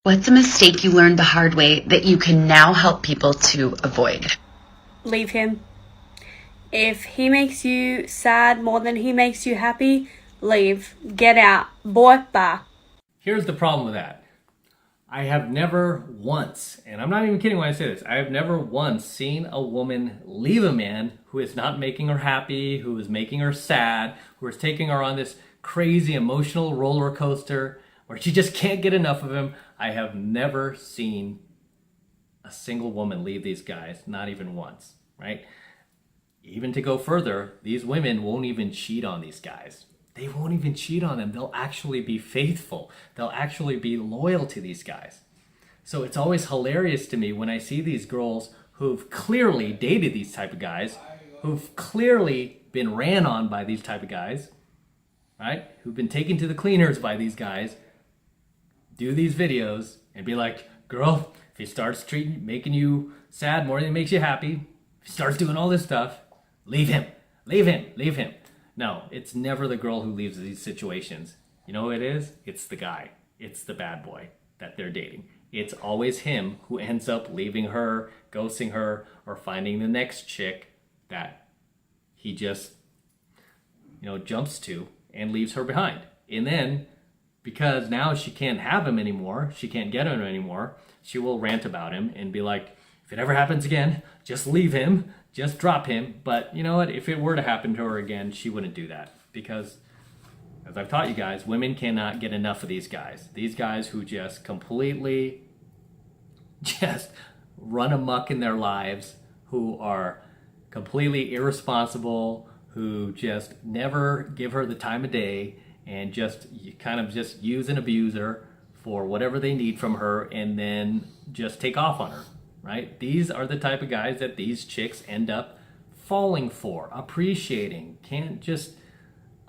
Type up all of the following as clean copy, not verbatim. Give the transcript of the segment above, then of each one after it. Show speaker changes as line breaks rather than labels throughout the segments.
What's a mistake you learned the hard way that you can now help people to avoid?
Leave him. If he makes you sad more than he makes you happy, leave. Get out. Boy, bye.
Here's the problem with that. I have never once, and I'm not even kidding when I say this, I have never once seen a woman leave a man who is not making her happy, who is making her sad, who is taking her on this crazy emotional roller coaster where she just can't get enough of him. I have never seen a single woman leave these guys, not even once, right? Even to go further, these women won't even cheat on these guys. They won't even cheat on them. They'll actually be faithful. They'll actually be loyal to these guys. So it's always hilarious to me when I see these girls who've clearly dated these type of guys, who've clearly been ran on by these type of guys, right? Who've been taken to the cleaners by these guys, do these videos and be like, girl, if he starts making you sad more than he makes you happy, if he starts doing all this stuff, leave him, leave him, leave him. No, it's never the girl who leaves these situations. You know who it is? It's the guy. It's the bad boy that they're dating. It's always him who ends up leaving her, ghosting her, or finding the next chick that he just, jumps to and leaves her behind. And then, because now she can't have him anymore, she can't get him anymore, she will rant about him and be like, if it ever happens again, just leave him, just drop him. But you know what? If it were to happen to her again, she wouldn't do that. Because, as I've taught you guys, women cannot get enough of these guys. These guys who just completely just run amok in their lives, who are completely irresponsible, who just never give her the time of day, and just use and abuse her for whatever they need from her, and then just take off on her. Right? These are the type of guys that these chicks end up falling for, appreciating, can't just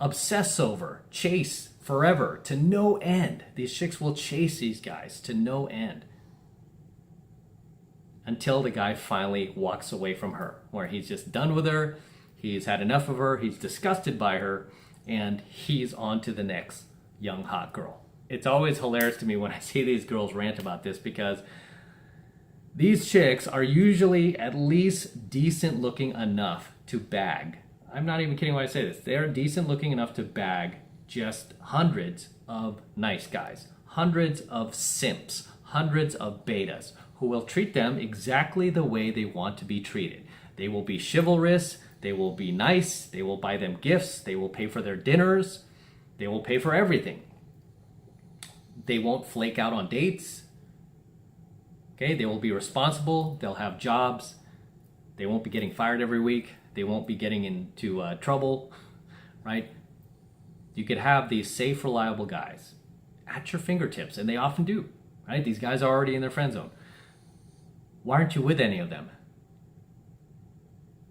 obsess over, chase forever to no end. These chicks will chase these guys to no end until the guy finally walks away from her, where he's just done with her, he's had enough of her, he's disgusted by her, and he's on to the next young hot girl. It's always hilarious to me when I see these girls rant about this, because these chicks are usually at least decent looking enough to bag. I'm not even kidding when I say this. They're decent looking enough to bag just hundreds of nice guys, hundreds of simps, hundreds of betas who will treat them exactly the way they want to be treated. They will be chivalrous, they will be nice, they will buy them gifts, they will pay for their dinners, they will pay for everything. They won't flake out on dates. Okay, they will be responsible, they'll have jobs, they won't be getting fired every week, they won't be getting into trouble, right? You could have these safe, reliable guys at your fingertips, and they often do, right? These guys are already in their friend zone. Why aren't you with any of them?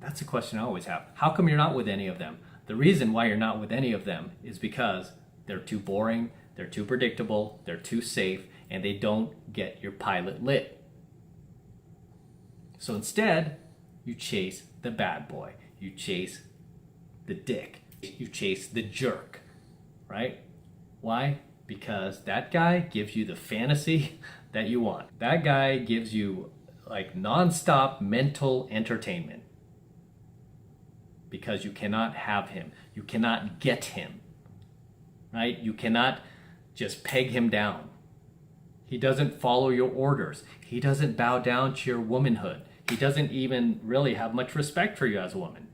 That's a question I always have. How come you're not with any of them? The reason why you're not with any of them is because they're too boring, they're too predictable, they're too safe, and they don't get your pilot lit. So instead, you chase the bad boy. You chase the dick. You chase the jerk, right? Why? Because that guy gives you the fantasy that you want. That guy gives you like nonstop mental entertainment. Because you cannot have him. You cannot get him, right? You cannot just peg him down. He doesn't follow your orders. He doesn't bow down to your womanhood. He doesn't even really have much respect for you as a woman.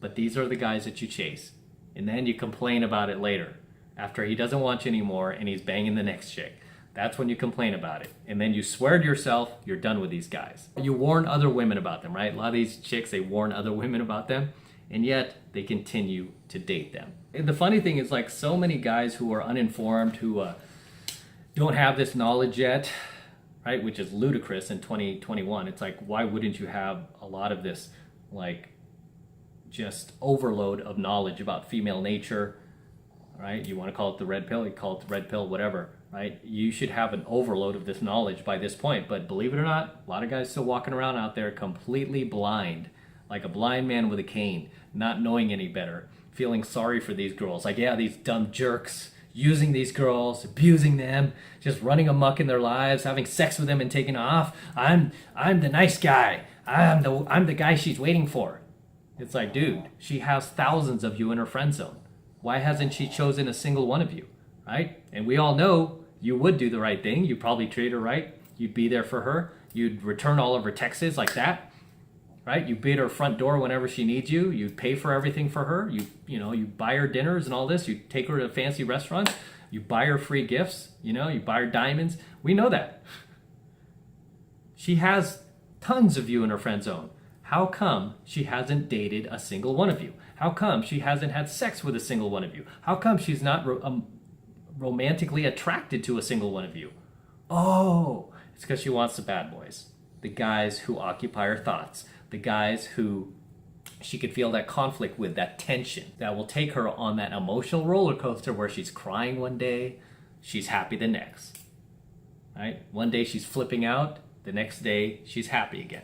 But these are the guys that you chase. And then you complain about it later. After he doesn't want you anymore and he's banging the next chick. That's when you complain about it. And then you swear to yourself you're done with these guys. You warn other women about them, right? A lot of these chicks, they warn other women about them. And yet they continue to date them. And the funny thing is, like, so many guys who are uninformed, who don't have this knowledge yet, right? Which is ludicrous in 2021. It's like, why wouldn't you have a lot of this, like, just overload of knowledge about female nature, right? You want to call it the red pill, you call it the red pill, whatever, right? You should have an overload of this knowledge by this point. But believe it or not, a lot of guys still walking around out there completely blind, like a blind man with a cane, not knowing any better, feeling sorry for these girls. Like, yeah, these dumb jerks, using these girls, abusing them, just running amok in their lives, having sex with them and taking off. I'm the nice guy. I'm the guy she's waiting for. It's like, dude, she has thousands of you in her friend zone. Why hasn't she chosen a single one of you, right? And we all know you would do the right thing. You'd probably treat her right. You'd be there for her. You'd return all of her texts like that, right? You be at her front door whenever she needs you. You pay for everything for her. You buy her dinners and all this. You take her to fancy restaurants. You buy her free gifts. You buy her diamonds. We know that. She has tons of you in her friend zone. How come she hasn't dated a single one of you? How come she hasn't had sex with a single one of you? How come she's not romantically attracted to a single one of you? Oh, it's because she wants the bad boys. The guys who occupy her thoughts. The guys who she could feel that conflict with, that tension, that will take her on that emotional roller coaster where she's crying one day, she's happy the next. Right? One day she's flipping out, the next day she's happy again.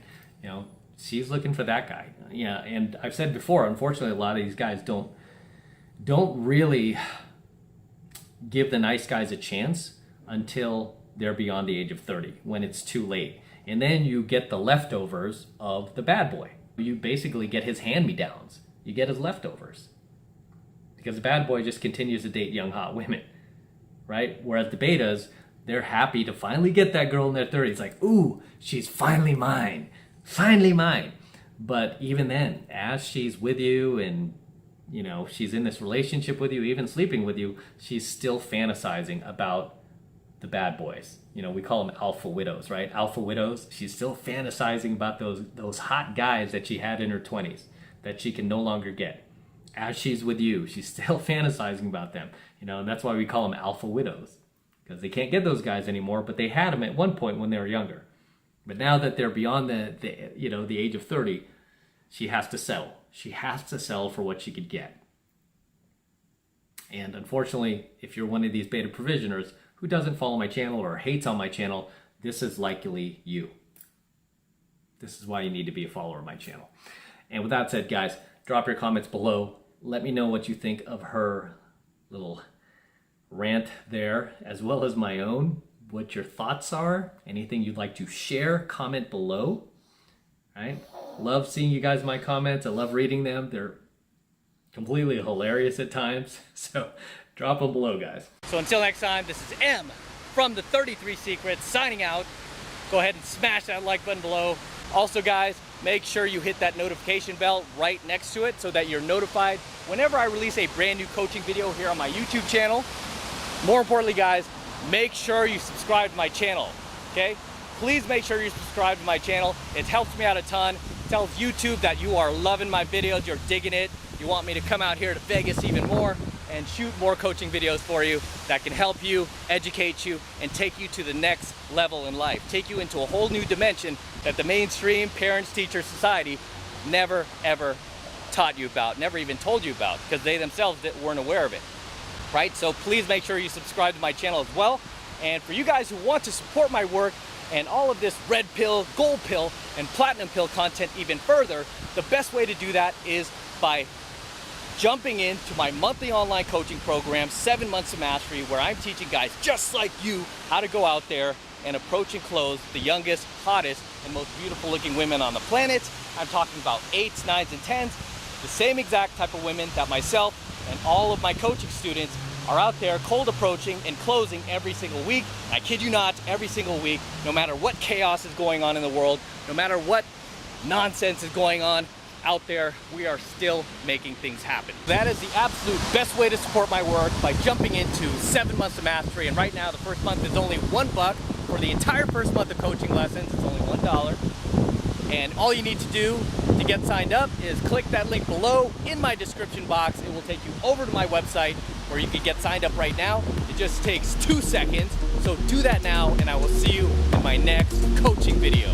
She's looking for that guy. Yeah, and I've said before, unfortunately, a lot of these guys don't really give the nice guys a chance until they're beyond the age of 30, when it's too late. And then you get the leftovers of the bad boy. You basically get his hand-me-downs. You get his leftovers. Because the bad boy just continues to date young, hot women, right? Whereas the betas, they're happy to finally get that girl in their 30s. Like, ooh, she's finally mine. Finally mine. But even then, as she's with you and, she's in this relationship with you, even sleeping with you, she's still fantasizing about the bad boys. We call them alpha widows, right? Alpha widows. She's still fantasizing about those hot guys that she had in her 20s that she can no longer get. As she's with you, she's still fantasizing about them. And that's why we call them alpha widows, because they can't get those guys anymore, but they had them at one point when they were younger. But now that they're beyond the age of 30, she has to settle. She has to settle for what she could get. And unfortunately, if you're one of these beta provisioners who doesn't follow my channel or hates on my channel, this is likely you. This is why you need to be a follower of my channel. And with that said, guys, drop your comments below. Let me know what you think of her little rant there, as well as my own. What your thoughts are. Anything you'd like to share, comment below. Right? Love seeing you guys in my comments. I love reading them. They're completely hilarious at times. So drop them below, guys.
So until next time, this is M from the 33 Secrets signing out. Go ahead and smash that like button below. Also, guys, make sure you hit that notification bell right next to it so that you're notified whenever I release a brand new coaching video here on my YouTube channel. More importantly, guys, make sure you subscribe to my channel, okay? Please make sure you subscribe to my channel. It helps me out a ton. It tells YouTube that you are loving my videos, you're digging it. You want me to come out here to Vegas even more and shoot more coaching videos for you that can help you, educate you, and take you to the next level in life. Take you into a whole new dimension that the mainstream parents, teachers, society never, ever taught you about, never even told you about, because they themselves weren't aware of it. Right? So please make sure you subscribe to my channel as well. And for you guys who want to support my work and all of this red pill, gold pill, and platinum pill content even further, the best way to do that is by jumping into my monthly online coaching program, 7 Months of Mastery, where I'm teaching guys just like you how to go out there and approach and close the youngest, hottest, and most beautiful looking women on the planet. I'm talking about 8s, 9s, and 10s, the same exact type of women that myself and all of my coaching students are out there cold approaching and closing every single week. I kid you not, every single week, no matter what chaos is going on in the world, no matter what nonsense is going on out there, we are still making things happen. That is the absolute best way to support my work, by jumping into 7 Months of Mastery. And right now, the first month is only $1 for the entire first month of coaching lessons. It's only $1. And all you need to do to get signed up is click that link below in my description box. It will take you over to my website where you can get signed up right now. It just takes 2 seconds. So do that now, and I will see you in my next coaching video.